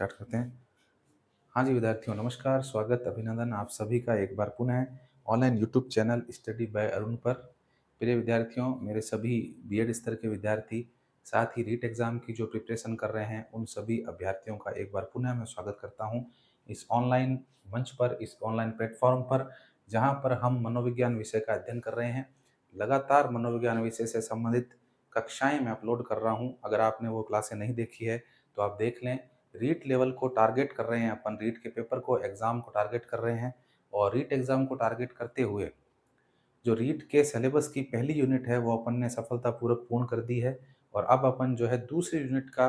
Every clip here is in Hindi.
स्टार्ट करते हैं। हाँ जी विद्यार्थियों, नमस्कार, स्वागत, अभिनंदन आप सभी का एक बार पुनः online YouTube channel study bye Arun पर। प्रिय विद्यार्थियों, मेरे सभी बीएड स्तर के विद्यार्थी, साथ ही रीट एग्ज़ाम की जो प्रिपरेशन कर रहे हैं, उन सभी अभ्यर्थियों का एक बार पुनः मैं स्वागत करता हूँ इस ऑनलाइन मंच पर, इस ऑनलाइन प्लेटफॉर्म पर, जहाँ पर हम मनोविज्ञान विषय का अध्ययन कर रहे हैं। लगातार मनोविज्ञान विषय से संबंधित कक्षाएं मैं अपलोड कर रहा हूँ। अगर आपने वो क्लासें नहीं देखी है तो आप देख लें। रीट लेवल को टारगेट कर रहे हैं अपन, रीट के पेपर को, एग्ज़ाम को टारगेट कर रहे हैं। और रीट एग्ज़ाम को टारगेट करते हुए जो रीट के सिलेबस की पहली यूनिट है वो अपन ने सफलतापूर्वक पूर्ण कर दी है। और अब अपन जो है दूसरी यूनिट का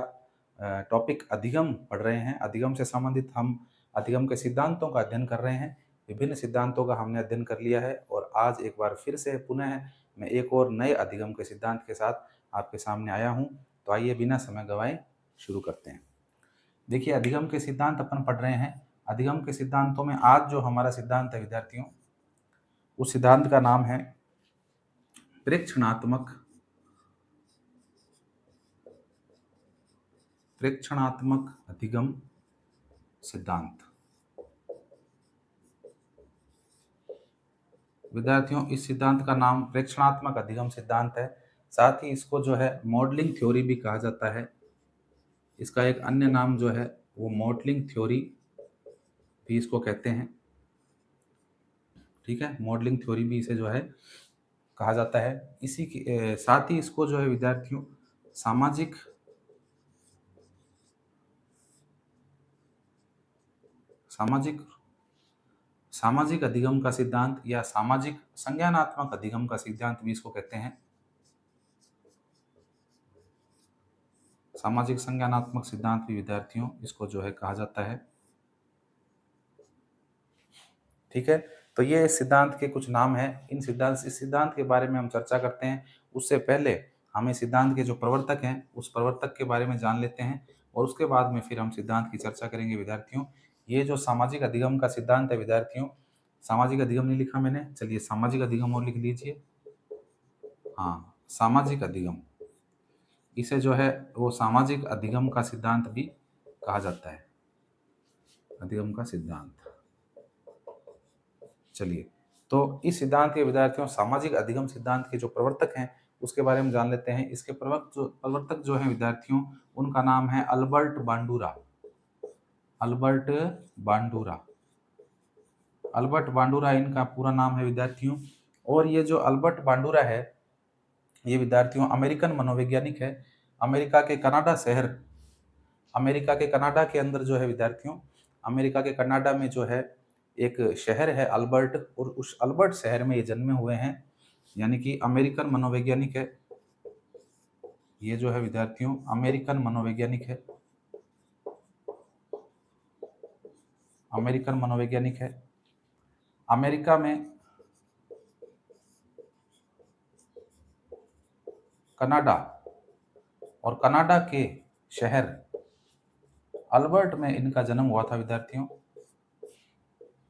टॉपिक अधिगम पढ़ रहे हैं। अधिगम से संबंधित हम अधिगम के सिद्धांतों का अध्ययन कर रहे हैं। विभिन्न सिद्धांतों का हमने अध्ययन कर लिया है और आज एक बार फिर से पुनः मैं एक और नए अधिगम के सिद्धांत के साथ आपके सामने आया हूँ। तो आइए बिना समय गंवाए शुरू करते हैं। देखिए, अधिगम के सिद्धांत अपन पढ़ रहे हैं। अधिगम के सिद्धांतों में आज जो हमारा सिद्धांत है विद्यार्थियों, उस सिद्धांत का नाम है प्रेक्षणात्मक अधिगम सिद्धांत। विद्यार्थियों, इस सिद्धांत का नाम प्रेक्षणात्मक अधिगम सिद्धांत है। साथ ही इसको जो है मॉडलिंग थ्योरी भी कहा जाता है। इसका एक अन्य नाम जो है वो मॉडलिंग थ्योरी भी इसको कहते हैं। ठीक है, मॉडलिंग थ्योरी भी इसे जो है कहा जाता है। इसी के साथ ही इसको जो है विद्यार्थियों सामाजिक सामाजिक सामाजिक अधिगम का सिद्धांत या सामाजिक संज्ञानात्मक अधिगम का सिद्धांत भी इसको कहते हैं। सामाजिक संज्ञानात्मक सिद्धांत भी विद्यार्थियों इसको जो है कहा जाता है। ठीक है, तो ये सिद्धांत के कुछ नाम हैं। इस सिद्धांत के बारे में हम चर्चा करते हैं। उससे पहले हम इस सिद्धांत के जो प्रवर्तक हैं उस प्रवर्तक के बारे में जान लेते हैं और उसके बाद में फिर हम सिद्धांत की चर्चा करेंगे। विद्यार्थियों, ये जो सामाजिक अधिगम का सिद्धांत है विद्यार्थियों, सामाजिक अधिगम नहीं लिखा मैंने, चलिए सामाजिक अधिगम और लिख लीजिए। हाँ, सामाजिक अधिगम, इसे जो है वो सामाजिक अधिगम का सिद्धांत भी कहा जाता है। अधिगम का सिद्धांत, चलिए, तो इस सिद्धांत के विद्यार्थियों सामाजिक अधिगम सिद्धांत के जो प्रवर्तक हैं उसके बारे में जान लेते हैं। इसके प्रवर्तक जो हैं विद्यार्थियों, उनका नाम है अल्बर्ट बांडुरा। अल्बर्ट बांडुरा, अल्बर्ट बांडुरा इनका पूरा नाम है विद्यार्थियों। और ये जो अल्बर्ट बांडुरा है ये विद्यार्थियों अमेरिकन मनोवैज्ञानिक है। अमेरिका के कनाडा शहर, अमेरिका के कनाडा के अंदर जो है विद्यार्थियों, अमेरिका के कनाडा में जो है एक शहर है अल्बर्ट, और उस अल्बर्ट शहर में ये जन्मे हुए हैं। यानी कि अमेरिकन मनोवैज्ञानिक है ये जो है विद्यार्थियों, अमेरिकन मनोवैज्ञानिक है, अमेरिकन मनोवैज्ञानिक है। अमेरिका में कनाडा और कनाडा के शहर अल्बर्ट में इनका जन्म हुआ था विद्यार्थियों।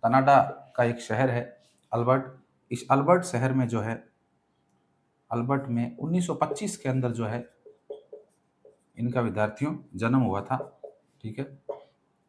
कनाडा का एक शहर है अल्बर्ट। इस अल्बर्ट शहर में जो है, अल्बर्ट में 1925 के अंदर जो है इनका विद्यार्थियों जन्म हुआ था। ठीक है,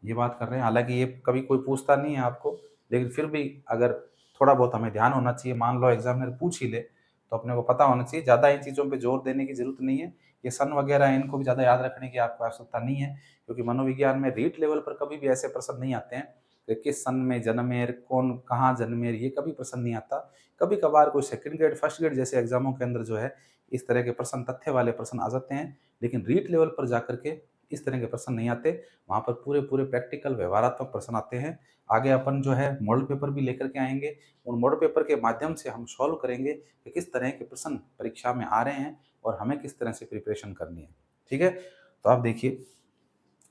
ये बात कर रहे हैं। हालांकि ये कभी कोई पूछता नहीं है आपको, लेकिन फिर भी अगर थोड़ा बहुत हमें ध्यान होना चाहिए। मान लो एग्जामिनर पूछ ही ले तो अपने को पता होना चाहिए। ज़्यादा इन चीज़ों पे जोर देने की जरूरत नहीं है। ये सन वगैरह इनको भी ज़्यादा याद रखने की आपको आवश्यकता नहीं है, क्योंकि मनोविज्ञान में रीट लेवल पर कभी भी ऐसे प्रश्न नहीं आते हैं कि किस सन में जन्मेर, कौन कहाँ जन्मेर, ये कभी प्रश्न नहीं आता। कभी कभार कोई सेकंड ग्रेड, फर्स्ट ग्रेड जैसे एग्जामों के अंदर जो है इस तरह के प्रश्न, तथ्य वाले प्रश्न आ जाते हैं, लेकिन रीट लेवल पर जाकर के इस तरह के प्रश्न नहीं आते। वहाँ पर पूरे पूरे प्रैक्टिकल व्यवहारात्मक प्रश्न आते हैं। आगे अपन जो है मॉडल पेपर भी लेकर के आएंगे। उन मॉडल पेपर के माध्यम से हम सॉल्व करेंगे कि किस तरह के प्रश्न परीक्षा में आ रहे हैं और हमें किस तरह से प्रिपरेशन करनी है। ठीक है, तो आप देखिए,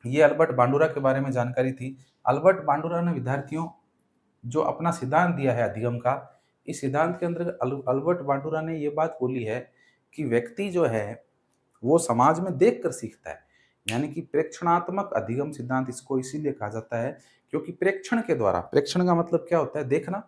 ये अल्बर्ट बांडुरा के बारे में जानकारी थी। अल्बर्ट बांडुरा ने विद्यार्थियों जो अपना सिद्धांत दिया है अधिगम का, इस सिद्धांत के अंदर अल्बर्ट बांडुरा ने ये बात बोली है कि व्यक्ति जो है वो समाज में देखकर सीखता है। यानी कि प्रेक्षणात्मक अधिगम सिद्धांत इसको इसीलिए कहा जाता है क्योंकि प्रेक्षण के द्वारा, प्रेक्षण का मतलब क्या होता है, देखना।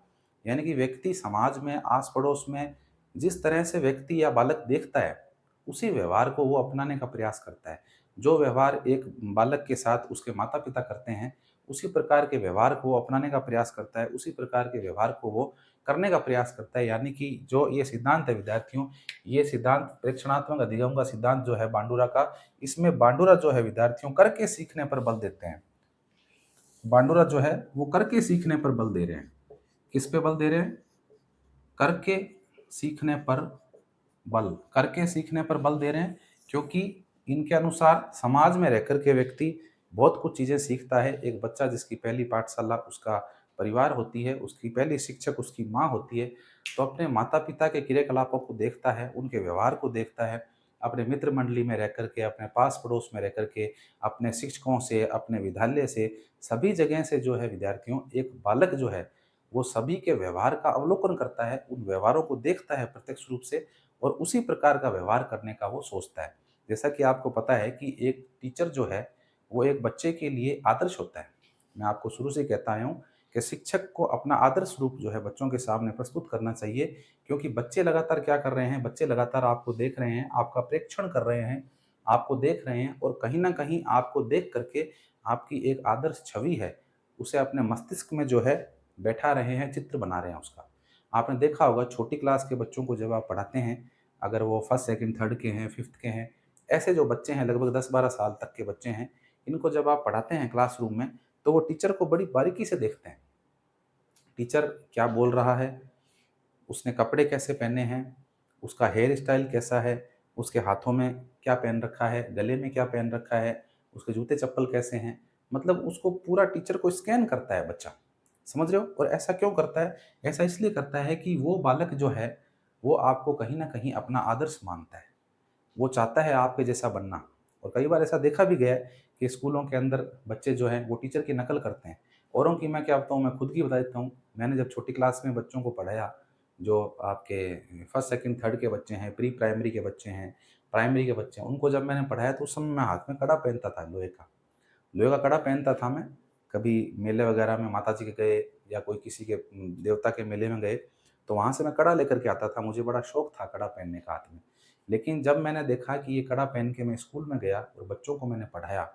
यानी कि व्यक्ति समाज में, आस पड़ोस में जिस तरह से व्यक्ति या बालक देखता है उसी व्यवहार को वो अपनाने का प्रयास करता है। जो व्यवहार एक बालक के साथ उसके माता-पिता करते हैं, उसी प्रकार के व्यवहार को वो अपनाने का प्रयास करता है, उसी प्रकार के व्यवहार को वो करने का प्रयास करता है। यानी कि जो ये सिद्धांत है विद्यार्थियों, ये सिद्धांत प्रेक्षणात्मक अधिगम का सिद्धांत जो है बांडुरा का, इसमें बांडुरा जो है विद्यार्थियों करके सीखने पर बल देते हैं। बांडुरा जो है वो करके सीखने पर बल दे रहे हैं। किस पे बल दे रहे हैं? करके सीखने पर करके सीखने पर बल दे रहे हैं, क्योंकि इनके अनुसार समाज में रहकर के व्यक्ति बहुत कुछ चीज़ें सीखता है। एक बच्चा जिसकी पहली पाठशाला उसका परिवार होती है, उसकी पहली शिक्षक उसकी माँ होती है, तो अपने माता-पिता के क्रियाकलापों को देखता है, उनके व्यवहार को देखता है, अपने मित्र मंडली में रह कर के, अपने पास-पड़ोस में रह कर के, अपने शिक्षकों से, अपने विद्यालय से, सभी जगह से जो है विद्यार्थियों एक बालक जो है, वो सभी के व्यवहार का अवलोकन करता है, उन व्यवहारों को देखता है प्रत्यक्ष रूप से और उसी प्रकार का व्यवहार करने का वो सोचता है। जैसा कि आपको पता है कि एक टीचर जो है, वो एक बच्चे के लिए आदर्श होता है। मैं आपको शुरू से कहता आया हूँ कि शिक्षक को अपना आदर्श रूप जो है बच्चों के सामने प्रस्तुत करना चाहिए, क्योंकि बच्चे लगातार क्या कर रहे हैं, बच्चे लगातार आपको देख रहे हैं, आपका प्रेक्षण कर रहे हैं, आपको देख रहे हैं और कहीं न कहीं आपको देख कर के आपकी एक आदर्श छवि है, उसे अपने मस्तिष्क में जो है बैठा रहे हैं, चित्र बना रहे हैं उसका। आपने देखा होगा छोटी क्लास के बच्चों को जब आप पढ़ाते हैं, अगर वो फर्स्ट, सेकंड, थर्ड के हैं, फिफ्थ के हैं, ऐसे जो बच्चे हैं लगभग 10-12 साल तक के बच्चे हैं, इनको जब आप पढ़ाते हैं क्लासरूम में, तो वो टीचर को बड़ी बारीकी से देखते हैं। टीचर क्या बोल रहा है, उसने कपड़े कैसे पहने हैं, उसका हेयर स्टाइल कैसा है, उसके हाथों में क्या पहन रखा है, गले में क्या पहन रखा है, उसके जूते-चप्पल कैसे हैं, मतलब उसको पूरा टीचर को स्कैन करता है बच्चा। समझ रहे हो? और ऐसा क्यों करता है? ऐसा इसलिए करता है कि वो बालक जो है, वो आपको कहीं न कहीं अपना आदर्श मानता है। वो चाहता है आपके जैसा बनना और कई बार ऐसा देखा भी गया है कि स्कूलों के अंदर बच्चे जो हैं वो टीचर की नकल करते हैं। औरों की मैं क्या बताऊँ, मैं खुद की बता देता हूँ। मैंने जब छोटी क्लास में बच्चों को पढ़ाया, जो आपके फर्स्ट, सेकंड, थर्ड के बच्चे हैं, प्री प्राइमरी के बच्चे हैं, प्राइमरी के बच्चे हैं, उनको जब मैंने पढ़ाया तो उस समय मैं हाथ में कड़ा पहनता था लोहे का। लोहे का कड़ा पहनता था मैं, कभी मेले वगैरह में माताजी के गए या कोई किसी के देवता के मेले में गए, तो वहाँ से मैं कड़ा लेकर के आता था, मुझे बड़ा शौक था कड़ा पहनने का हाथ में। लेकिन जब मैंने देखा कि ये कड़ा पहन के मैं स्कूल में गया और बच्चों को मैंने पढ़ाया,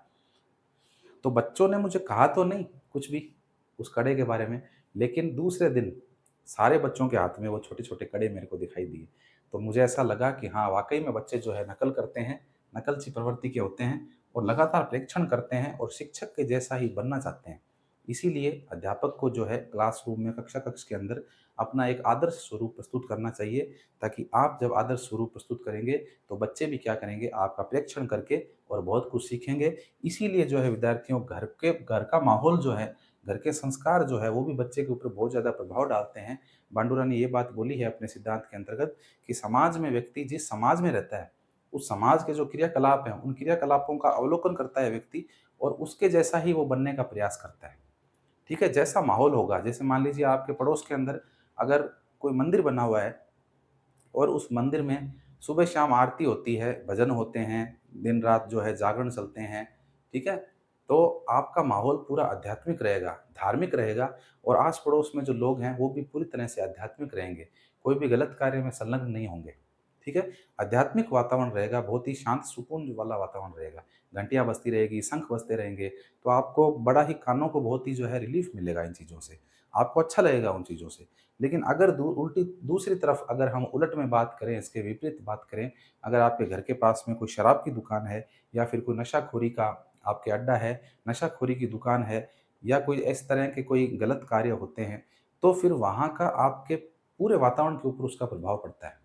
तो बच्चों ने मुझे कहा तो नहीं कुछ भी उस कड़े के बारे में, लेकिन दूसरे दिन सारे बच्चों के हाथ में वो छोटे-छोटे कड़े मेरे को दिखाई दिए। तो मुझे ऐसा लगा कि हाँ, वाक़ई में बच्चे जो है नकल करते हैं, नकलची प्रवृत्ति के होते हैं और लगातार प्रेक्षण करते हैं और शिक्षक के जैसा ही बनना चाहते हैं। इसीलिए अध्यापक को जो है क्लासरूम में, कक्षा कक्ष के अंदर अपना एक आदर्श स्वरूप प्रस्तुत करना चाहिए, ताकि आप जब आदर्श स्वरूप प्रस्तुत करेंगे, तो बच्चे भी क्या करेंगे, आपका प्रेक्षण करके और बहुत कुछ सीखेंगे। इसीलिए जो है विद्यार्थियों घर का माहौल जो है, घर के संस्कार जो है वो भी बच्चे के ऊपर बहुत ज़्यादा प्रभाव डालते हैं। बांडुरा ने ये बात बोली है अपने सिद्धांत के अंतर्गत कि समाज में व्यक्ति जिस समाज में रहता है, उस समाज के जो क्रियाकलाप हैं, उन क्रियाकलापों का अवलोकन करता है व्यक्ति और उसके जैसा ही वो बनने का प्रयास करता है। ठीक है? जैसा माहौल होगा, जैसे मान लीजिए आपके पड़ोस के अंदर अगर कोई मंदिर बना हुआ है और उस मंदिर में सुबह-शाम आरती होती है, भजन होते हैं, दिन-रात जो है जागरण चलते हैं, ठीक है? तो आपका माहौल पूरा आध्यात्मिक रहेगा, धार्मिक रहेगा और आस-पड़ोस में जो लोग हैं, वो भी पूरी तरह से आध्यात्मिक रहेंगे। कोई भी गलत कार्य में संलग्न नहीं होंगे, ठीक है? आध्यात्मिक वातावरण रहेगा, बहुत ही शांत सुकून वाला वातावरण रहेगा। घंटियाँ बजती रहेगी, शंख बजते रहेंगे, तो आपको बड़ा ही कानों को बहुत ही जो है रिलीफ़ मिलेगा इन चीज़ों से। आपको अच्छा लगेगा उन चीज़ों से। लेकिन अगर दूसरी तरफ अगर हम उलट में बात करें, इसके विपरीत बात करें, अगर आपके घर के पास में कोई शराब की दुकान है या फिर कोई नशाखोरी का आपके अड्डा है, नशाखोरी की दुकान है या कोई इस तरह के कोई गलत कार्य होते हैं, तो फिर वहाँ का आपके पूरे वातावरण के ऊपर उसका प्रभाव पड़ता है।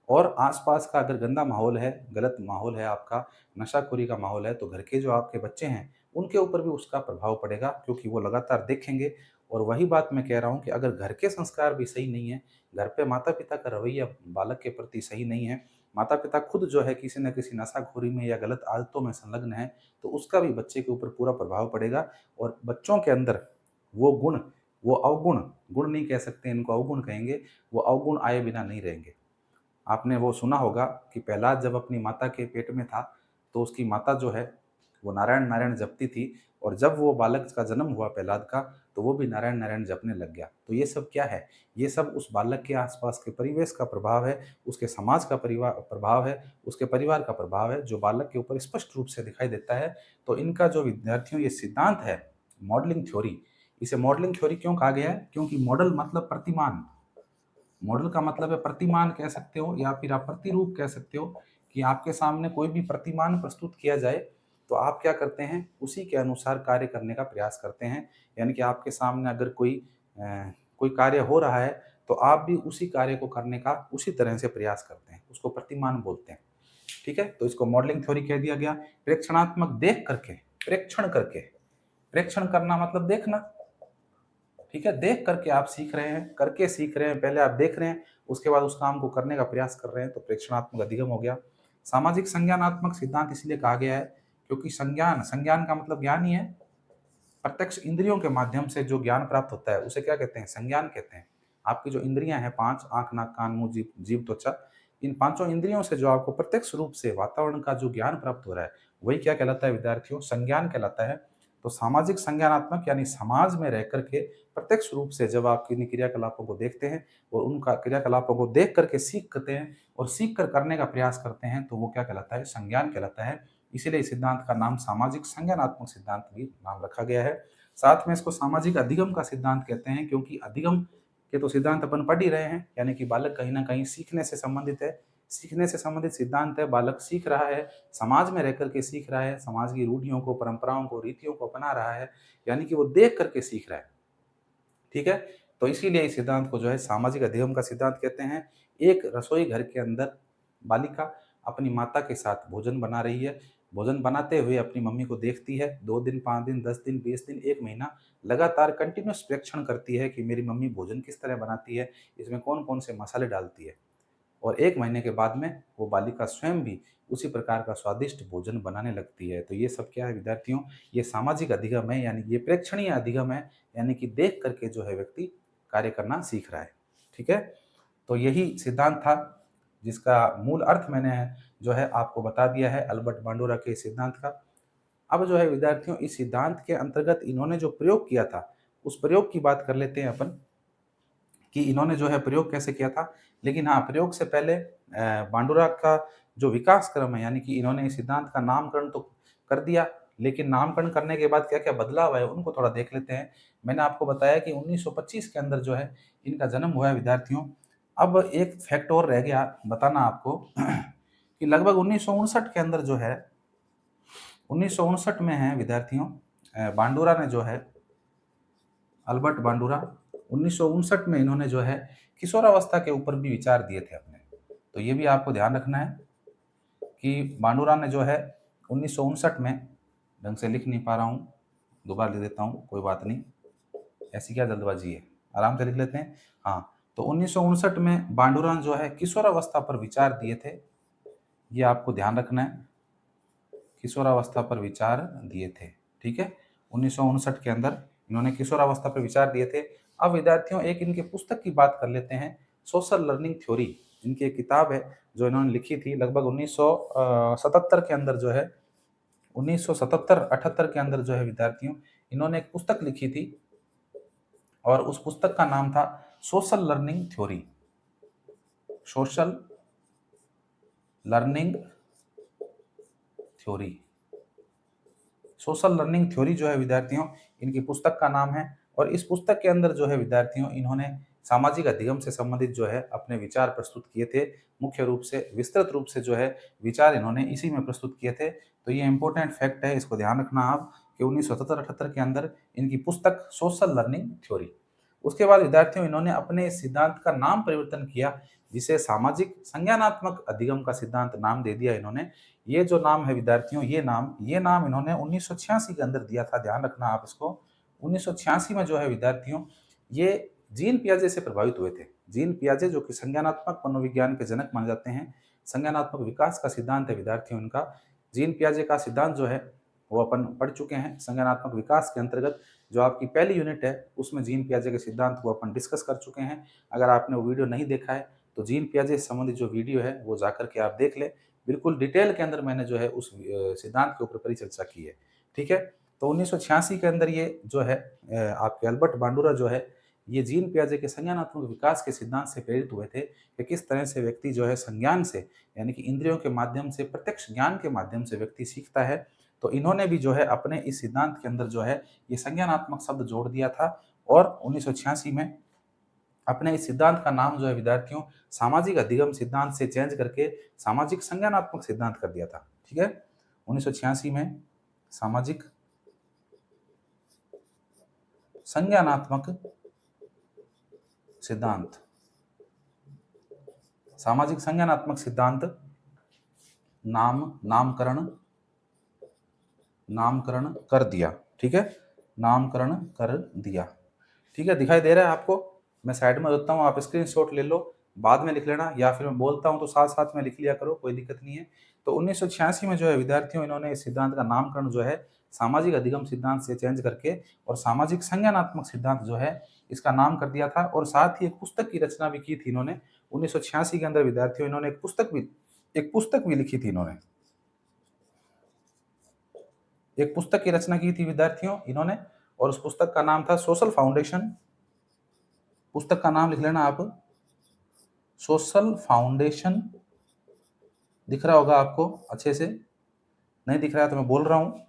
और आस-पास का अगर गंदा माहौल है, गलत माहौल है आपका, नशाखोरी का माहौल है, तो घर के जो आपके बच्चे हैं, उनके ऊपर भी उसका प्रभाव पड़ेगा, क्योंकि वो लगातार देखेंगे और वही बात मैं कह रहा हूँ कि अगर घर के संस्कार भी सही नहीं है, घर पे माता-पिता का रवैया बालक के प्रति सही नहीं है, माता-पिता खुद जो है किसी न किसी नशाखोरी में या गलत आदतों में संलग्न है, तो उसका भी बच्चे के ऊपर पूरा प्रभाव पड़ेगा और बच्चों के अंदर वो गुण, वो अवगुण, गुण नहीं कह सकते इनको अवगुण कहेंगे, वो अवगुण आए बिना नहीं रहेंगे। आपने वो सुना होगा कि प्रहलाद जब अपनी माता के पेट में था, तो उसकी माता जो है, वो नारायण नारायण जपती थी, और जब वो बालक का जन्म हुआ प्रहलाद का, तो वो भी नारायण नारायण जपने लग गया। तो ये सब क्या है? ये सब उस बालक के आसपास के परिवेश का प्रभाव है, उसके समाज का प्रभाव है, उसके परिवार का प्रभाव है, जो बालक के ऊपर स्पष्ट रूप से दिखाई देता है। तो इनका जो विद्यार्थियों ये सिद्धांत है मॉडलिंग थ्योरी, इसे मॉडलिंग थ्योरी क्यों कहा गया है? क्योंकि मॉडल मतलब प्रतिमान, मॉडल का मतलब है प्रतिमान कह सकते हो या फिर आप प्रतिरूप कह सकते हो, कि आपके सामने कोई भी प्रतिमान प्रस्तुत किया जाए तो आप क्या करते हैं, उसी के अनुसार कार्य करने का प्रयास करते हैं। यानी कि आपके सामने अगर कोई कार्य हो रहा है तो आप भी उसी कार्य को करने का उसी तरह से प्रयास करते हैं, उसको प्रतिमान बोलते हैं। ठीक है, तो इसको मॉडलिंग थ्योरी कह दिया गया। प्रेक्षणात्मक देख करके, प्रेक्षण करके, प्रेक्षण करना मतलब देखना। ठीक है, देख करके आप सीख रहे हैं, करके सीख रहे हैं, पहले आप देख रहे हैं, उसके बाद उस काम को करने का प्रयास कर रहे हैं, तो प्रेक्षणात्मक अधिगम हो गया। सामाजिक संज्ञानात्मक सिद्धांत इसलिए कहा गया है क्योंकि संज्ञान, संज्ञान का मतलब ज्ञान ही है। प्रत्यक्ष इंद्रियों के माध्यम से जो ज्ञान प्राप्त होता है उसे क्या कहते हैं? संज्ञान कहते हैं। आपकी जो इंद्रियां हैं 5, आंख नाक कान मुंह जीभ जीभ त्वचा, इन पांचों इंद्रियों से जो आपको प्रत्यक्ष रूप से वातावरण का जो ज्ञान प्राप्त हो रहा है वही क्या कहलाता है विद्यार्थियों? संज्ञान कहलाता है। तो सामाजिक संज्ञानात्मक यानी समाज में रह करके प्रत्यक्ष रूप से जब आप किन्हीं क्रियाकलापों को देखते हैं और उनका क्रियाकलापों को देख करके सीखते हैं और सीख कर करने का प्रयास करते हैं, तो वो क्या कहलाता है? संज्ञान कहलाता है। इसीलिए इस सिद्धांत का नाम सामाजिक संज्ञानात्मक सिद्धांत भी नाम रखा गया है। साथ में इसको सामाजिक अधिगम का सिद्धांत कहते हैं, क्योंकि अधिगम के तो सिद्धांत अपन पढ़ ही रहे हैं, यानी कि बालक कहीं ना कहीं सीखने से संबंधित है, सीखने से संबंधित सिद्धांत है। बालक सीख रहा है, समाज में रह करके सीख रहा है, समाज की रूढ़ियों को, परंपराओं को, रीतियों को अपना रहा है, यानी कि वो देख करके सीख रहा है। ठीक है, तो इसीलिए इस सिद्धांत को जो है सामाजिक अधिगम का सिद्धांत कहते हैं। एक रसोई घर के अंदर बालिका अपनी माता के साथ भोजन बना रही है, भोजन बनाते हुए अपनी मम्मी को देखती है, 2 दिन, 5 दिन, 10 दिन, 20 दिन, 1 महीना लगातार कंटिन्यूस प्रेक्षण करती है कि मेरी मम्मी भोजन किस तरह बनाती है, इसमें कौन कौन से मसाले डालती है। और 1 महीने के बाद में वो बालिका स्वयं भी उसी प्रकार का स्वादिष्ट भोजन बनाने लगती है। तो ये सब क्या है विद्यार्थियों? ये सामाजिक अधिगम है, यानी ये प्रेक्षणीय अधिगम है, यानी कि देख करके जो है व्यक्ति कार्य करना सीख रहा है। ठीक है, तो यही सिद्धांत था जिसका मूल अर्थ मैंने जो है आपको बता दिया है अल्बर्ट बांडुरा के सिद्धांत का। अब जो है विद्यार्थियों इस सिद्धांत के अंतर्गत इन्होंने जो प्रयोग किया था उस प्रयोग की बात कर लेते हैं अपन, कि इन्होंने जो है प्रयोग कैसे किया था। लेकिन हाँ, प्रयोग से पहले बांडुरा का जो विकास क्रम है, यानी कि इन्होंने इस सिद्धांत का नामकरण तो कर दिया, लेकिन नामकरण करने के बाद क्या-क्या बदलाव आए उनको थोड़ा देख लेते हैं। मैंने आपको बताया कि 1925 के अंदर जो है इनका जन्म हुआ है विद्यार्थियों। अब एक फैक्ट और रह गया बताना आपको कि लगभग 1959 के अंदर जो है 1959 में है विद्यार्थियों, बांडुरा ने जो है, अल्बर्ट बांडुरा 1959 में इन्होंने जो है किशोरावस्था के ऊपर भी विचार दिए थे अपने। तो ये भी आपको ध्यान रखना है कि बांडुरा ने जो है 1959 में, ढंग से लिख नहीं पा रहा हूँ, दोबारा लिख देता हूँ, कोई बात नहीं, ऐसी क्या जल्दबाजी है, आराम से लिख लेते हैं। हाँ, तो 1959 में बांडुरा ने जो है किशोरावस्था पर विचार दिए थे, ये आपको ध्यान रखना है, किशोरावस्था पर विचार दिए थे। ठीक है, 1959 के अंदर इन्होंने किशोरावस्था पर विचार दिए थे। अब विद्यार्थियों एक इनके पुस्तक की बात कर लेते हैं, सोशल लर्निंग थ्योरी। इनकी एक किताब है जो इन्होंने लिखी थी लगभग 1977 के अंदर जो है, 1977-78 के अंदर जो है विद्यार्थियों इन्होंने एक पुस्तक लिखी थी और उस पुस्तक का नाम था social learning theory. Social learning theory, social learning theory जो है विद्यार्थियों इनकी पुस्तक का नाम है। और इस पुस्तक के अंदर जो है विद्यार्थियों इन्होंने सामाजिक अधिगम से संबंधित जो है अपने विचार प्रस्तुत किए थे। मुख्य रूप से विस्तृत रूप से जो है विचार इन्होंने इसी में प्रस्तुत किए थे। तो ये इंपॉर्टेंट फैक्ट है, इसको ध्यान रखना आप कि 1977-78 के अंदर इनकी पुस्तक सोशल लर्निंग थ्योरी। उसके बाद विद्यार्थियों इन्होंने अपने इस सिद्धांत का नाम परिवर्तन किया, जिसे सामाजिक संज्ञानात्मक अधिगम का सिद्धांत नाम दे दिया इन्होंने। ये जो नाम है विद्यार्थियों, ये नाम इन्होंने 1986 के अंदर दिया था, ध्यान रखना आप इसको। 1986 में जो है विद्यार्थियों ये जीन पियाजे से प्रभावित हुए थे। जीन पियाजे जो कि संज्ञानात्मक मनोविज्ञान के जनक माने जाते हैं, संज्ञानात्मक विकास का सिद्धांत है विद्यार्थियों इनका। जीन पियाजे का सिद्धांत जो है वो अपन पढ़ चुके हैं। संज्ञानात्मक विकास के अंतर्गत जो आपकी पहली यूनिट है उसमें जीन पियाजे के सिद्धांत को अपन डिस्कस कर चुके हैं। अगर आपने वो वीडियो नहीं देखा है तो जीन पियाजे से संबंधित जो वीडियो है वो जाकर के आप देख लें। बिल्कुल डिटेल के अंदर मैंने जो है उस सिद्धांत के ऊपर परिचर्चा की है। ठीक है? तो 1986 के अंदर ये जो है आपके अल्बर्ट बांडुरा जो है, ये जीन पियाजे के संज्ञानात्मक विकास के सिद्धांत से प्रेरित हुए थे कि किस तरह से व्यक्ति जो है संज्ञान से, यानी कि इंद्रियों के माध्यम से, प्रत्यक्ष ज्ञान के माध्यम से व्यक्ति सीखता है। तो इन्होंने भी जो है अपने इस सिद्धांत के अंदर जो है ये संज्ञानात्मक शब्द जोड़ दिया था और 1986 में अपने इस सिद्धांत का नाम जो है विद्यार्थियों सामाजिक अधिगम सिद्धांत से चेंज करके सामाजिक संज्ञानात्मक सिद्धांत कर दिया था। ठीक है? 1986 में सामाजिक संज्ञानात्मक सिद्धांत, सामाजिक संज्ञानात्मक सिद्धांत नामकरण नामकरण कर दिया। ठीक है? नामकरण कर दिया। ठीक है? दिखाई दे रहा है आपको? मैं साइड में देता हूँ, आप स्क्रीनशॉट ले लो, बाद में लिख लेना, या फिर मैं बोलता हूँ तो साथ-साथ में लिख लिया करो, कोई दिक्कत नहीं है। तो 1986 में जो है विद्यार्थियों इन्होंने इस सिद्धांत का नामकरण जो है सामाजिक अधिगम सिद्धांत से चेंज करके और सामाजिक संज्ञानात्मक सिद्धांत जो है इसका नाम कर दिया था और साथ ही एक पुस्तक की रचना भी की थी इन्होंने। 1986 के अंदर विद्यार्थियों इन्होंने एक पुस्तक भी लिखी थी इन्होंने। एक पुस्तक की रचना की थी विद्यार्थियों इन्होंने और उस पुस्तक का नाम था सोशल फाउंडेशन। पुस्तक का नाम लिख लेना आप, सोशल फाउंडेशन। दिख रहा होगा आपको अच्छे से? नहीं दिख रहा है तो मैं बोल रहा हूँ।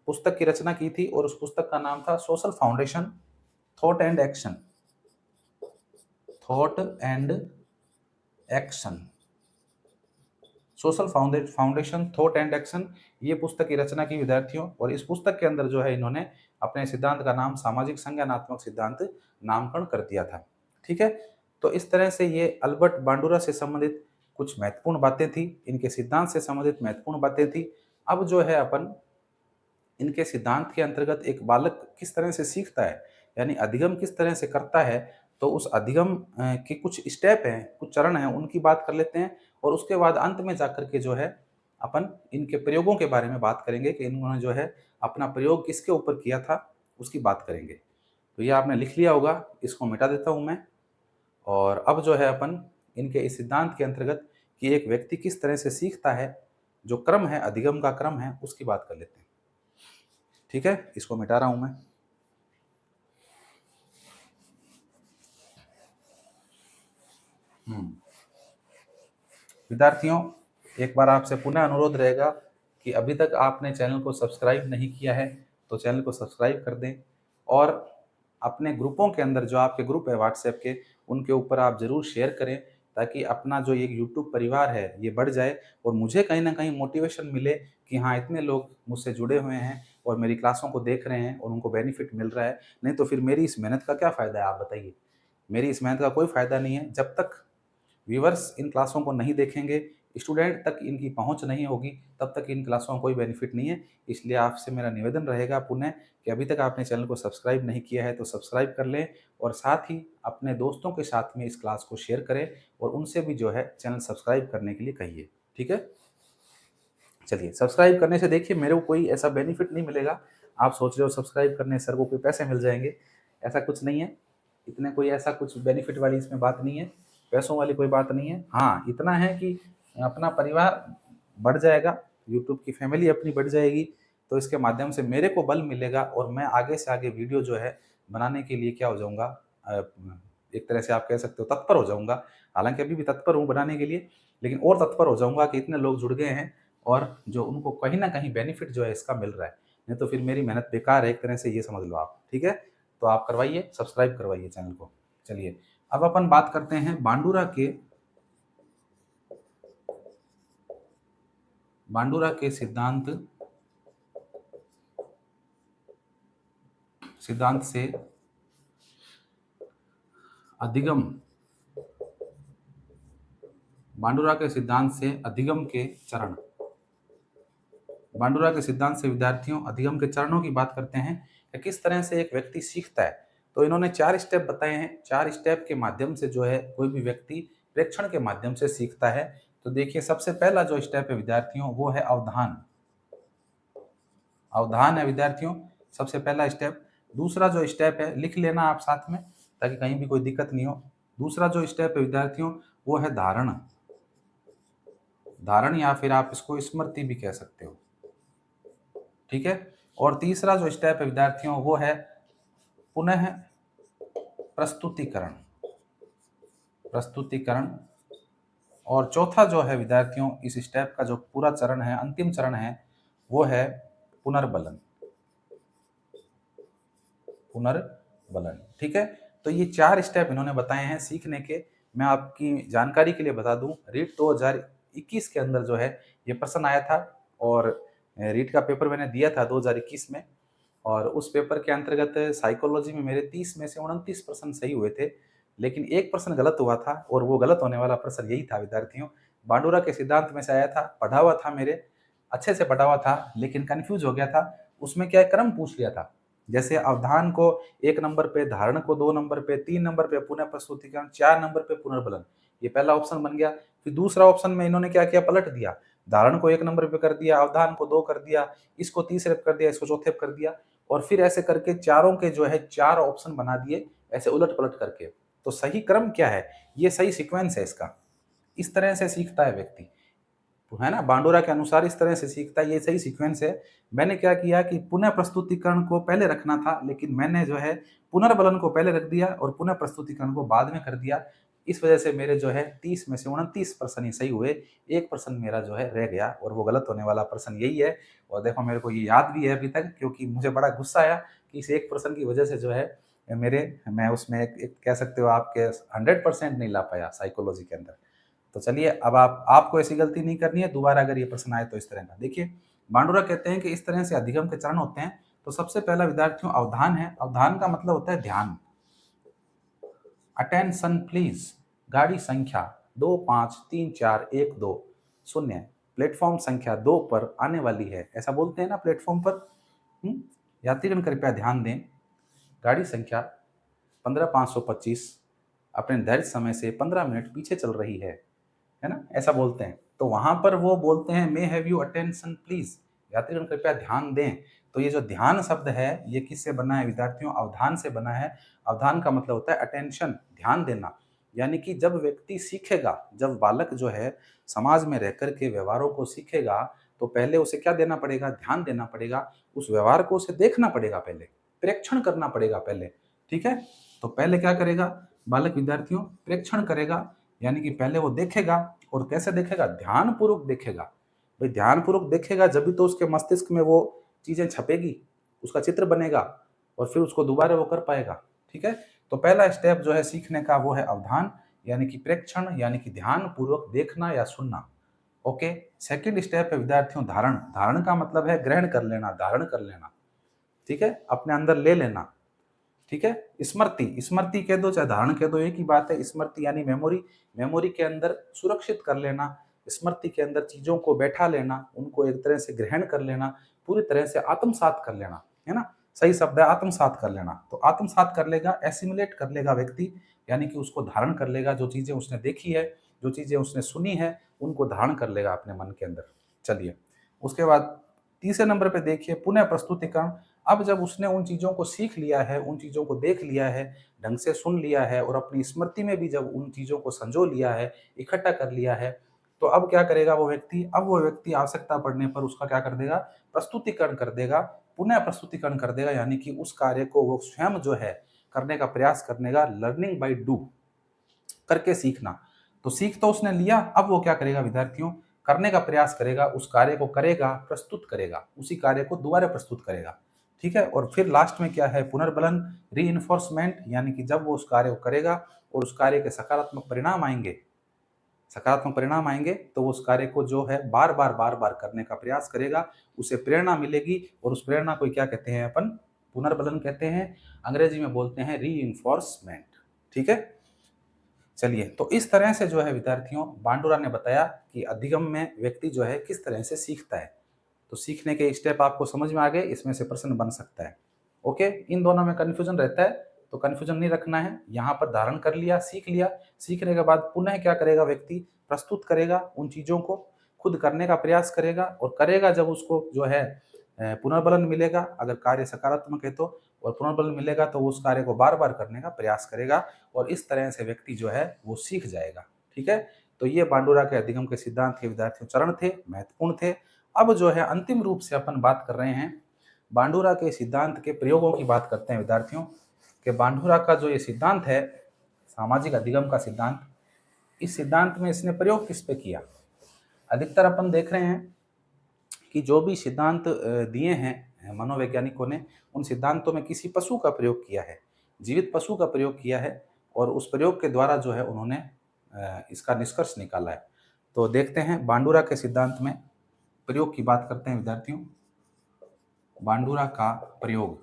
पुस्तक की रचना की थी और उस पुस्तक का नाम था social foundation, thought and action. Thought and action, social foundation, thought and action, ये पुस्तक की रचना की विद्यार्थियों और इस पुस्तक के अंदर जो है इन्होंने अपने सिद्धांत का नाम सामाजिक संज्ञानात्मक सिद्धांत नामकरण कर दिया था। ठीक है? तो इस तरह से ये अल्बर्ट बांडुरा से संबंधित कुछ महत्वपूर्ण बातें थी, इनके सिद्धांत से संबंधित महत्वपूर्ण बातें थी। अब जो है अपन इनके सिद्धांत के अंतर्गत एक बालक किस तरह से सीखता है, यानी अधिगम किस तरह से करता है, तो उस अधिगम के कुछ स्टेप हैं, कुछ चरण हैं, उनकी बात कर लेते हैं और उसके बाद अंत में जाकर के जो है अपन इनके प्रयोगों के बारे में बात करेंगे कि इन्होंने जो है अपना प्रयोग किसके ऊपर किया था, उसकी बात करेंगे। तो ये आपने लिख लिया होगा, इसको मिटा देता हूँ मैं। और अब जो है अपन इनके इस सिद्धांत के अंतर्गत कि एक व्यक्ति किस तरह से सीखता है, जो क्रम है, अधिगम का क्रम है, उसकी बात कर लेते हैं। ठीक है? इसको मिटा रहा हूं मैं। विद्यार्थियों, एक बार आपसे पुनः अनुरोध रहेगा कि अभी तक आपने चैनल को सब्सक्राइब नहीं किया है तो चैनल को सब्सक्राइब कर दें और अपने ग्रुपों के अंदर, जो आपके ग्रुप है व्हाट्सएप के, उनके ऊपर आप ज़रूर शेयर करें ताकि अपना जो ये यूट्यूब परिवार है ये बढ़ जाए और मुझे कहीं न कहीं मोटिवेशन मिले कि हाँ, इतने लोग मुझसे जुड़े हुए हैं और मेरी क्लासों को देख रहे हैं और उनको बेनिफिट मिल रहा है। नहीं तो फिर मेरी इस मेहनत का क्या फ़ायदा है, आप बताइए? मेरी इस मेहनत का कोई फ़ायदा नहीं है जब तक व्यूअर्स इन क्लासों को नहीं देखेंगे, स्टूडेंट तक इनकी पहुंच नहीं होगी, तब तक इन क्लासों का कोई बेनिफिट नहीं है। इसलिए आपसे मेरा निवेदन रहेगा पुनः कि अभी तक आपने चैनल को सब्सक्राइब नहीं किया है तो सब्सक्राइब कर लें और साथ ही अपने दोस्तों के साथ में इस क्लास को शेयर करें और उनसे भी जो है चैनल सब्सक्राइब करने के लिए कहिए। ठीक है? चलिए, सब्सक्राइब करने से देखिए मेरे को कोई ऐसा बेनिफिट नहीं मिलेगा। आप सोच रहे हो सब्सक्राइब करने से सर को कोई पैसे मिल जाएँगे, ऐसा कुछ नहीं है। इतने कोई ऐसा कुछ बेनिफिट वाली इसमें बात नहीं है, पैसों वाली कोई बात नहीं है। हाँ, इतना है कि अपना परिवार बढ़ जाएगा, यूट्यूब की फैमिली अपनी बढ़ जाएगी, तो इसके माध्यम से मेरे को बल मिलेगा और मैं आगे से आगे वीडियो जो है बनाने के लिए क्या हो जाऊँगा, अ, एक तरह से आप कह सकते हो तत्पर हो जाऊँगा। हालाँकि अभी भी तत्पर हूँ बनाने के लिए, लेकिन और तत्पर हो जाऊँगा कि इतने लोग जुड़ गए हैं और जो उनको कहीं न कहीं बेनिफिट जो है इसका मिल रहा है। नहीं तो फिर मेरी मेहनत बेकार है, एक तरह से ये समझ लो आप। ठीक है? तो आप करवाइए, सब्सक्राइब करवाइए चैनल को। चलिए, अब अपन बात करते हैं बांडुरा के सिद्धांत से अधिगम, बांडुरा के सिद्धांत से अधिगम के चरण। बांडुरा के सिद्धांत से विद्यार्थियों अधिगम के चरणों की बात करते हैं कि किस तरह से एक व्यक्ति सीखता है। तो इन्होंने 4 स्टेप बताए हैं, 4 स्टेप के माध्यम से जो है कोई भी व्यक्ति प्रेक्षण के माध्यम से सीखता है। तो देखिए, सबसे पहला जो स्टेप है विद्यार्थियों वो है अवधान। अवधान है विद्यार्थियों सबसे पहला स्टेप। दूसरा जो स्टेप है, लिख लेना आप साथ में ताकि कहीं भी कोई दिक्कत नहीं हो। दूसरा जो स्टेप है विद्यार्थियों वो है धारण। धारण, या फिर आप इसको स्मृति भी कह सकते हो। ठीक है। और तीसरा जो स्टेप है विद्यार्थियों वो है पुनः प्रस्तुतिकरण। प्रस्तुतिकरण। और चौथा जो है विद्यार्थियों इस स्टेप का जो पूरा चरण है, अंतिम चरण है, वो है पुनर्बलन। पुनर्बलन। ठीक है। तो ये 4 स्टेप इन्होंने बताए हैं सीखने के। मैं आपकी जानकारी के लिए बता दूं, रीट 2021 के अंदर जो है ये प्रश्न आया था, और रीट का पेपर मैंने दिया था 2021 में, और उस पेपर के अंतर्गत साइकोलॉजी में मेरे 30 में से 29 प्रश्न सही हुए थे, लेकिन एक प्रश्न गलत हुआ था, और वो गलत होने वाला प्रश्न यही था विद्यार्थियों, बांडुरा के सिद्धांत में से आया था, पढ़ा हुआ था मेरे, अच्छे से पढ़ा हुआ था, लेकिन कंफ्यूज हो गया था। उसमें क्या है, क्रम पूछ लिया था, जैसे अवधान को 1 नंबर पे, धारण को 2 नंबर पे, 3 नंबर पे पुनः प्रस्तुतिकरण, 4 नंबर पे पुनर्बलन। ये पहला ऑप्शन बन गया। फिर दूसरा ऑप्शन में इन्होंने क्या किया, पलट दिया, धारण को 1 नंबर पे कर दिया, अवधान को 2 कर दिया, इसको तीसरे पे कर दिया, इसको चौथे पे कर दिया, और फिर ऐसे करके चारों के जो है 4 ऑप्शन बना दिए, ऐसे उलट पलट करके। तो सही क्रम क्या है, ये सही सीक्वेंस है इसका। इस तरह से सीखता है व्यक्ति, तो है ना, बांडुरा के अनुसार इस तरह से सीखता है, ये सही सीक्वेंस है। मैंने क्या किया कि पुनः प्रस्तुतिकरण को पहले रखना था, लेकिन मैंने जो है पुनर्बलन को पहले रख दिया और पुनः प्रस्तुतिकरण को बाद में कर दिया। इस वजह से मेरे जो है 30 में से 29 प्रश्न ही सही हुए, एक प्रश्न मेरा जो है रह गया, और वो गलत होने वाला प्रश्न यही है। और देखो मेरे को ये याद भी है अभी तक, क्योंकि मुझे बड़ा गुस्सा आया कि इस एक प्रश्न की वजह से जो है मैं उसमें एक कह सकते हो आपके 100% नहीं ला पाया साइकोलॉजी के अंदर। तो चलिए, अब आपको ऐसी गलती नहीं करनी है दोबारा, अगर ये प्रश्न आए तो इस तरह का। देखिए, बांडुरा कहते हैं कि इस तरह से अधिगम के चरण होते हैं। तो सबसे पहला विद्यार्थियों अवधान है। अवधान का मतलब होता है ध्यान। Attention please. गाड़ी संख्या 253412 प्लेटफॉर्म संख्या 2 पर आने वाली है, ऐसा बोलते हैं ना प्लेटफॉर्म पर। यात्रीगण कृपया ध्यान दें, गाड़ी संख्या 15525 अपने निर्धारित समय से 15 मिनट पीछे चल रही है ना, ऐसा बोलते हैं। तो वहां पर वो बोलते हैं may have you attention please, यात्रीगण कृपया ध्यान दें। तो ये जो ध्यान शब्द है ये किससे बना है विद्यार्थियों, अवधान से बना है। अवधान का मतलब होता है अटेंशन, ध्यान देना। यानी कि जब व्यक्ति सीखेगा, जब बालक जो है समाज में रह करके व्यवहारों को सीखेगा, तो पहले उसे क्या देना पड़ेगा, ध्यान देना पड़ेगा। उस व्यवहार को उसे देखना पड़ेगा, पहले प्रेक्षण करना पड़ेगा पहले। ठीक है। तो पहले क्या करेगा बालक विद्यार्थियों, प्रेक्षण करेगा, यानी कि पहले वो देखेगा। और कैसे देखेगा, ध्यान पूर्वक देखेगा। भाई ध्यान पूर्वक देखेगा जब तो उसके मस्तिष्क में वो चीजें छपेगी, उसका चित्र बनेगा, और फिर उसको दोबारा वो कर पाएगा। ठीक है। तो पहला स्टेप जो है सीखने का वो है अवधान, यानी कि प्रेक्षण, यानी कि ध्यान पूर्वक देखना या सुनना। ओके। सेकंड स्टेप है विद्यार्थियों धारण। धारण का मतलब है ग्रहण कर लेना, धारण कर लेना। ठीक है, अपने अंदर ले लेना। ठीक है। स्मृति, स्मृति कह दो चाहे धारण कह दो, एक ही बात है। स्मृति यानी मेमोरी, मेमोरी के अंदर सुरक्षित कर लेना, स्मृति के अंदर चीजों को बैठा लेना, उनको एक तरह से ग्रहण कर लेना, पूरी तरह से आत्मसात कर लेना, है ना, सही शब्द है आत्मसात कर लेना। तो आत्मसात कर लेगा, एसिमुलेट कर लेगा व्यक्ति, यानी कि उसको धारण कर लेगा। जो चीजें उसने देखी है, जो चीजें उसने सुनी है, उनको धारण कर लेगा अपने मन के अंदर। चलिए, उसके बाद तीसरे नंबर पे देखिए पुनः प्रस्तुतिकरण। अब जब उसने उन चीज़ों को सीख लिया है, उन चीज़ों को देख लिया है, ढंग से सुन लिया है, और अपनी स्मृति में भी जब उन चीज़ों को संजो लिया है, इकट्ठा कर लिया है, तो अब क्या करेगा वो व्यक्ति, अब वो व्यक्ति आवश्यकता पड़ने पर उसका क्या कर देगा, प्रस्तुतिकरण कर देगा, पुनः प्रस्तुतिकरण कर देगा। यानी कि उस कार्य को वो स्वयं जो है करने का प्रयास करने का, लर्निंग बाय डू, करके सीखना। तो सीख तो उसने लिया, अब वो क्या करेगा विद्यार्थियों, करने का प्रयास करेगा, उस कार्य को करेगा, प्रस्तुत करेगा, उसी कार्य को दोबारा प्रस्तुत करेगा। ठीक है। और फिर लास्ट में क्या है, पुनर्बलन, री, यानी कि जब वो उस कार्य को करेगा और उस कार्य के सकारात्मक परिणाम आएंगे, सकारात्मक परिणाम आएंगे, तो वो उस कार्य को जो है बार बार करने का प्रयास करेगा, उसे प्रेरणा मिलेगी, और उस प्रेरणा को क्या कहते हैं अपन, पुनर्बलन कहते हैं, अंग्रेजी में बोलते हैं री। ठीक है। चलिए, तो इस तरह से जो है विद्यार्थियों बांडुरा ने बताया कि अधिगम में व्यक्ति जो है किस तरह से सीखता है। तो सीखने के स्टेप आपको समझ में आ गए, इसमें से प्रश्न बन सकता है। ओके। इन दोनों में कन्फ्यूजन रहता है, तो कन्फ्यूजन नहीं रखना है। यहाँ पर धारण कर लिया, सीख लिया, सीखने के बाद पुनः क्या करेगा व्यक्ति, प्रस्तुत करेगा, उन चीजों को खुद करने का प्रयास करेगा, और करेगा जब उसको जो है पुनर्बलन मिलेगा, अगर कार्य सकारात्मक है तो, और पुनर्बल मिलेगा तो उस कार्य को बार बार करने का प्रयास करेगा, और इस तरह से व्यक्ति जो है वो सीख जाएगा। ठीक है। तो ये बांडुरा के अधिगम के सिद्धांत के विद्यार्थियों चरण थे, महत्वपूर्ण थे। अब जो है अंतिम रूप से अपन बात कर रहे हैं बांडुरा के सिद्धांत के प्रयोगों की बात करते हैं विद्यार्थियों कि बांडुरा का जो ये सिद्धांत है सामाजिक अधिगम का सिद्धांत, इस सिद्धांत में इसने प्रयोग किस पे किया। अधिकतर अपन देख रहे हैं कि जो भी सिद्धांत दिए हैं मनोवैज्ञानिकों ने, उन सिद्धांतों में किसी पशु का प्रयोग किया है, जीवित पशु का प्रयोग किया है और उस प्रयोग के द्वारा जो है उन्होंने इसका निष्कर्ष निकाला है। तो देखते हैं बांडुरा के सिद्धांत में प्रयोग की बात करते हैं विद्यार्थियों। बांडुरा का प्रयोग,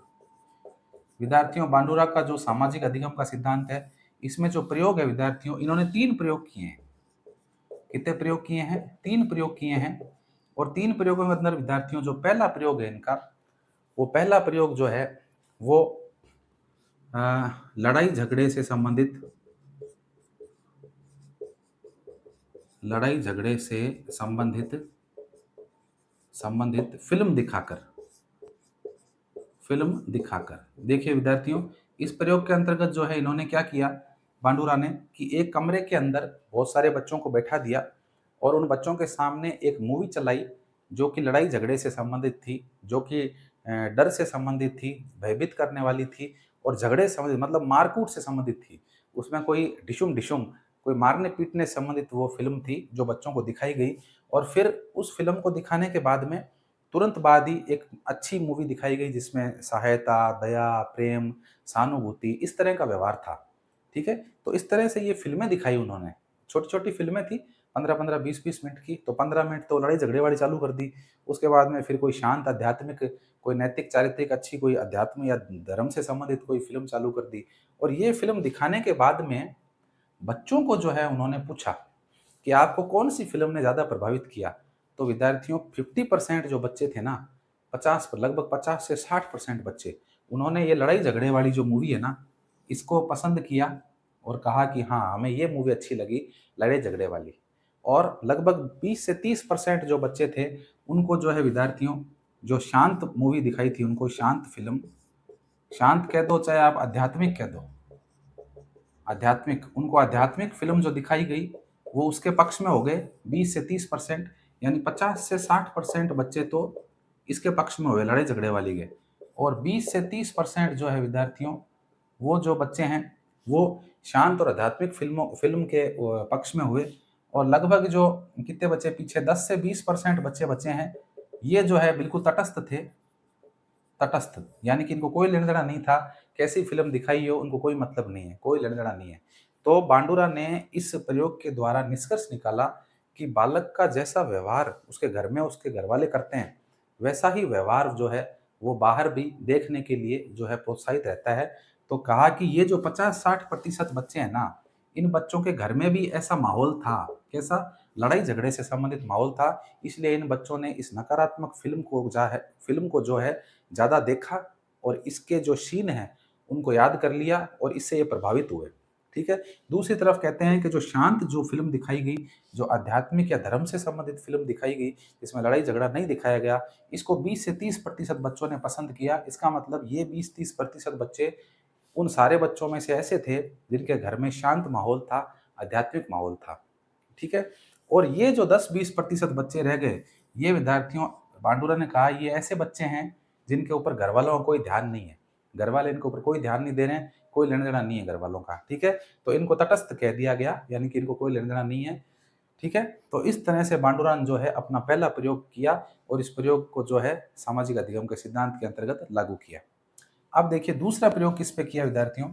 विद्यार्थियों बांडुरा का जो सामाजिक अधिगम का सिद्धांत है, इसमें जो प्रयोग है विद्यार्थियों, इन्होंने 3 प्रयोग किए हैं। कितने प्रयोग किए हैं? 3 प्रयोग किए हैं। और 3 प्रयोगों के अंदर विद्यार्थियों जो पहला प्रयोग है इनका, वो पहला प्रयोग जो है वो लड़ाई झगड़े से संबंधित, लड़ाई झगड़े से संबंधित फिल्म दिखाकर। देखिए विद्यार्थियों, इस प्रयोग के अंतर्गत जो है इन्होंने क्या किया बांडुरा ने कि एक कमरे के अंदर बहुत सारे बच्चों को बैठा दिया और उन बच्चों के सामने एक मूवी चलाई जो कि लड़ाई झगड़े से संबंधित थी, जो कि डर से संबंधित थी, भयभीत करने वाली थी और झगड़े से संबंधित मतलब मारकूट से संबंधित थी। उसमें कोई डिशुम कोई मारने पीटने से संबंधित वो फिल्म थी जो बच्चों को दिखाई गई। और फिर उस फिल्म को दिखाने के बाद में तुरंत बाद ही एक अच्छी मूवी दिखाई गई जिसमें सहायता, दया, प्रेम, सहानुभूति इस तरह का व्यवहार था। ठीक है, तो इस तरह से ये फिल्में दिखाई उन्होंने, छोटी छोटी फिल्में थी 15-15, 20-20 मिनट की। तो 15 मिनट तो लड़ाई झगड़े वाली चालू कर दी, उसके बाद में फिर कोई शांत आध्यात्मिक, कोई नैतिक चारित्रिक अच्छी कोई अध्यात्म या धर्म से संबंधित कोई फिल्म चालू कर दी। और ये फिल्म दिखाने के बाद में बच्चों को जो है उन्होंने पूछा कि आपको कौन सी फिल्म ने ज़्यादा प्रभावित किया। तो विद्यार्थियों 50% जो बच्चे थे ना, 50 लगभग 50 से 60% बच्चे, उन्होंने ये लड़ाई झगड़े वाली जो मूवी है ना, इसको पसंद किया और कहा कि हाँ हमें ये मूवी अच्छी लगी लड़ाई झगड़े वाली। और लगभग 20 से 30% जो बच्चे थे उनको जो है विद्यार्थियों जो शांत मूवी दिखाई थी, उनको शांत फिल्म, शांत कह दो चाहे आप आध्यात्मिक कह दो, आध्यात्मिक, उनको आध्यात्मिक फिल्म जो दिखाई गई वो उसके पक्ष में हो गए 20 से 30%, यानी 50 से 60% बच्चे तो इसके पक्ष में हुए, लड़ाई झगड़े वाली के। और 20 से 30% जो है विद्यार्थियों वो जो बच्चे हैं वो शांत और आध्यात्मिक फिल्म के पक्ष में हुए। और लगभग जो कितने बच्चे पीछे 10 से 20% बच्चे बचे हैं, ये जो है बिल्कुल तटस्थ थे, तटस्थ, यानी कि इनको कोई लेना देना नहीं था, कैसी फिल्म दिखाई हो उनको कोई मतलब नहीं है, कोई लेना देना नहीं है। तो बांडुरा ने इस प्रयोग के द्वारा निष्कर्ष निकाला कि बालक का जैसा व्यवहार उसके घर में उसके घर वाले करते हैं, वैसा ही व्यवहार जो है वो बाहर भी देखने के लिए जो है प्रोत्साहित रहता है। तो कहा कि ये जो 50-60% बच्चे हैं ना, इन बच्चों के घर में भी ऐसा माहौल था, कैसा, लड़ाई झगड़े से संबंधित माहौल था, इसलिए इन बच्चों ने इस नकारात्मक फिल्म को जो है ज़्यादा देखा और इसके जो सीन हैं उनको याद कर लिया और इससे ये प्रभावित हुए। ठीक है, दूसरी तरफ कहते हैं कि जो शांत जो फिल्म दिखाई गई, जो आध्यात्मिक या धर्म से संबंधित फिल्म दिखाई गई जिसमें लड़ाई झगड़ा नहीं दिखाया गया, इसको 20 से 30% बच्चों ने पसंद किया। इसका मतलब ये 20-30% बच्चे उन सारे बच्चों में से ऐसे थे जिनके घर में शांत माहौल था, आध्यात्मिक माहौल था। ठीक है, और ये जो 10-20% बच्चे रह गए, ये विद्यार्थियों बांडुरा ने कहा ये ऐसे बच्चे हैं जिनके ऊपर घर वालों का कोई ध्यान नहीं है, घर वाले इनके ऊपर कोई ध्यान नहीं दे रहे हैं, कोई लेना देना नहीं है घर वालों का। ठीक है, तो इनको तटस्थ कह दिया गया, यानी कि इनको कोई लेना देना नहीं है। ठीक है, तो इस तरह से बांडुरा ने जो है अपना पहला प्रयोग किया और इस प्रयोग को जो है सामाजिक अधिगम के सिद्धांत के अंतर्गत लागू किया। अब देखिए दूसरा प्रयोग किस पे किया विद्यार्थियों,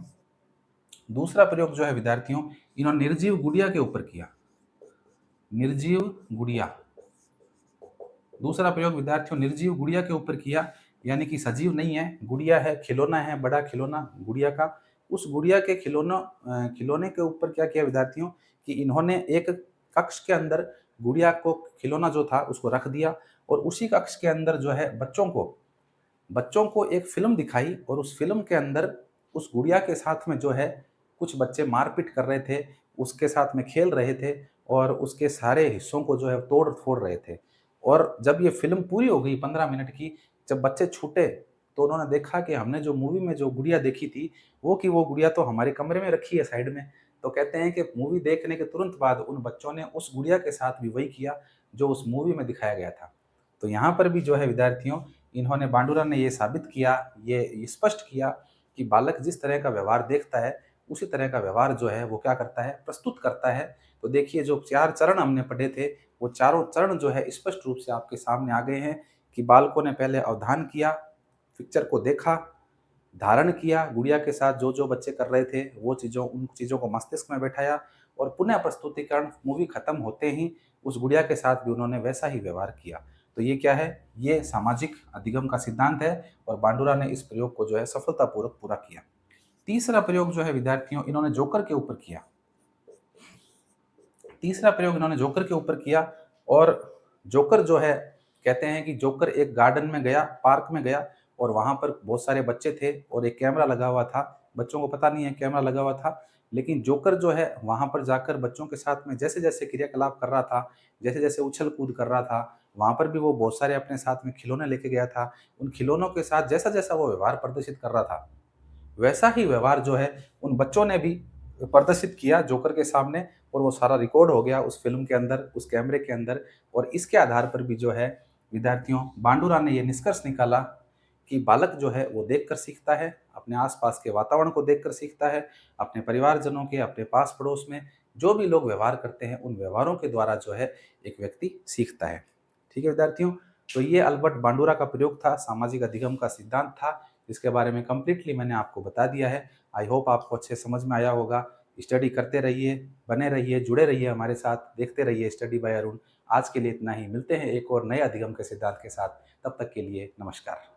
दूसरा प्रयोग जो है विद्यार्थियों इन्होंने निर्जीव गुड़िया के ऊपर किया, निर्जीव गुड़िया। दूसरा प्रयोग विद्यार्थियों निर्जीव गुड़िया के ऊपर किया, यानी कि सजीव नहीं है, गुड़िया है, खिलौना है, बड़ा खिलौना गुड़िया का। उस गुड़िया के खिलौने के ऊपर क्या किया विद्यार्थियों कि इन्होंने एक कक्ष के अंदर गुड़िया को, खिलौना जो था उसको रख दिया और उसी कक्ष के अंदर जो है बच्चों को एक फिल्म दिखाई और उस फिल्म के अंदर उस गुड़िया के साथ में जो है कुछ बच्चे मारपीट कर रहे थे, उसके साथ में खेल रहे थे और उसके सारे हिस्सों को जो है तोड़ फोड़ रहे थे। और जब ये फिल्म पूरी हो गई 15 मिनट की, जब बच्चे छूटे तो उन्होंने देखा कि हमने जो मूवी में जो गुड़िया देखी थी वो गुड़िया तो हमारे कमरे में रखी है साइड में, तो कहते हैं कि मूवी देखने के तुरंत बाद उन बच्चों ने उस गुड़िया के साथ भी वही किया जो उस मूवी में दिखाया गया था। तो यहाँ पर भी जो है विद्यार्थियों, इन्होंने बांडुरा ने ये साबित किया, ये स्पष्ट किया कि बालक जिस तरह का व्यवहार देखता है, उसी तरह का व्यवहार जो है वो क्या करता है, प्रस्तुत करता है। तो देखिए जो 4 चरण हमने पढ़े थे, वो चारों चरण जो है स्पष्ट रूप से आपके सामने आ गए हैं कि बालकों ने पहले अवधान किया, पिक्चर को देखा, धारण किया, गुड़िया के साथ जो-जो बच्चे कर रहे थे, वो उन चीज़ों को मस्तिष्क में बैठाया और पुनः प्रस्तुतिकरण मूवी खत्म होते ही उस गुड़िया के साथ भी उन्होंने वैसा ही व्यवहार किया। तो ये क्या है? ये सामाजिक अधिगम का सिद्धांत है और बांडुरा ने इस प्रयोग को जो है सफलतापूर्वक पूरा किया। तीसरा प्रयोग जो है विद्यार्थियों, इन्होंने जोकर के ऊपर किया। तीसरा प्रयोग इन्होंने जोकर के ऊपर किया और जोकर जो है, कहते हैं कि जोकर एक गार्डन में गया, पार्क में गया और वहाँ पर बहुत सारे बच्चे थे और एक कैमरा लगा हुआ था। बच्चों को पता नहीं है कैमरा लगा हुआ था, लेकिन जोकर जो है वहाँ पर जाकर बच्चों के साथ में जैसे-जैसे क्रियाकलाप कर रहा था, जैसे-जैसे उछल-कूद कर रहा था, वहाँ पर भी वो बहुत सारे अपने साथ में खिलौने लेके गया था। उन खिलौनों के साथ जैसा-जैसा वो व्यवहार प्रदर्शित कर रहा था, वैसा ही व्यवहार जो है उन बच्चों ने भी प्रदर्शित किया जोकर के सामने और वो सारा रिकॉर्ड हो गया उस फ़िल्म के अंदर, उस कैमरे के अंदर। और इसके आधार पर भी जो है विद्यार्थियों, बांडुरा ने ये निष्कर्ष निकाला कि बालक जो है वो देखकर सीखता है, अपने आस-पास के वातावरण को देखकर सीखता है, अपने परिवारजनों के, अपने पास-पड़ोस में जो भी लोग व्यवहार करते हैं, उन व्यवहारों के द्वारा जो है एक व्यक्ति सीखता है। ठीक है विद्यार्थियों? तो ये अल्बर्ट बांडुरा का प्रयोग था, सामाजिक अधिगम का सिद्धांत था, जिसके बारे में कंप्लीटली मैंने आपको बता दिया है। आई होप आपको अच्छे समझ में आया होगा। स्टडी करते रहिए, बने रहिए, जुड़े रहिए हमारे साथ, देखते रहिए स्टडी बाय अरुण। आज के लिए इतना ही, मिलते हैं एक और नए अधिगम के सिद्धांत के साथ। तब तक के लिए नमस्कार।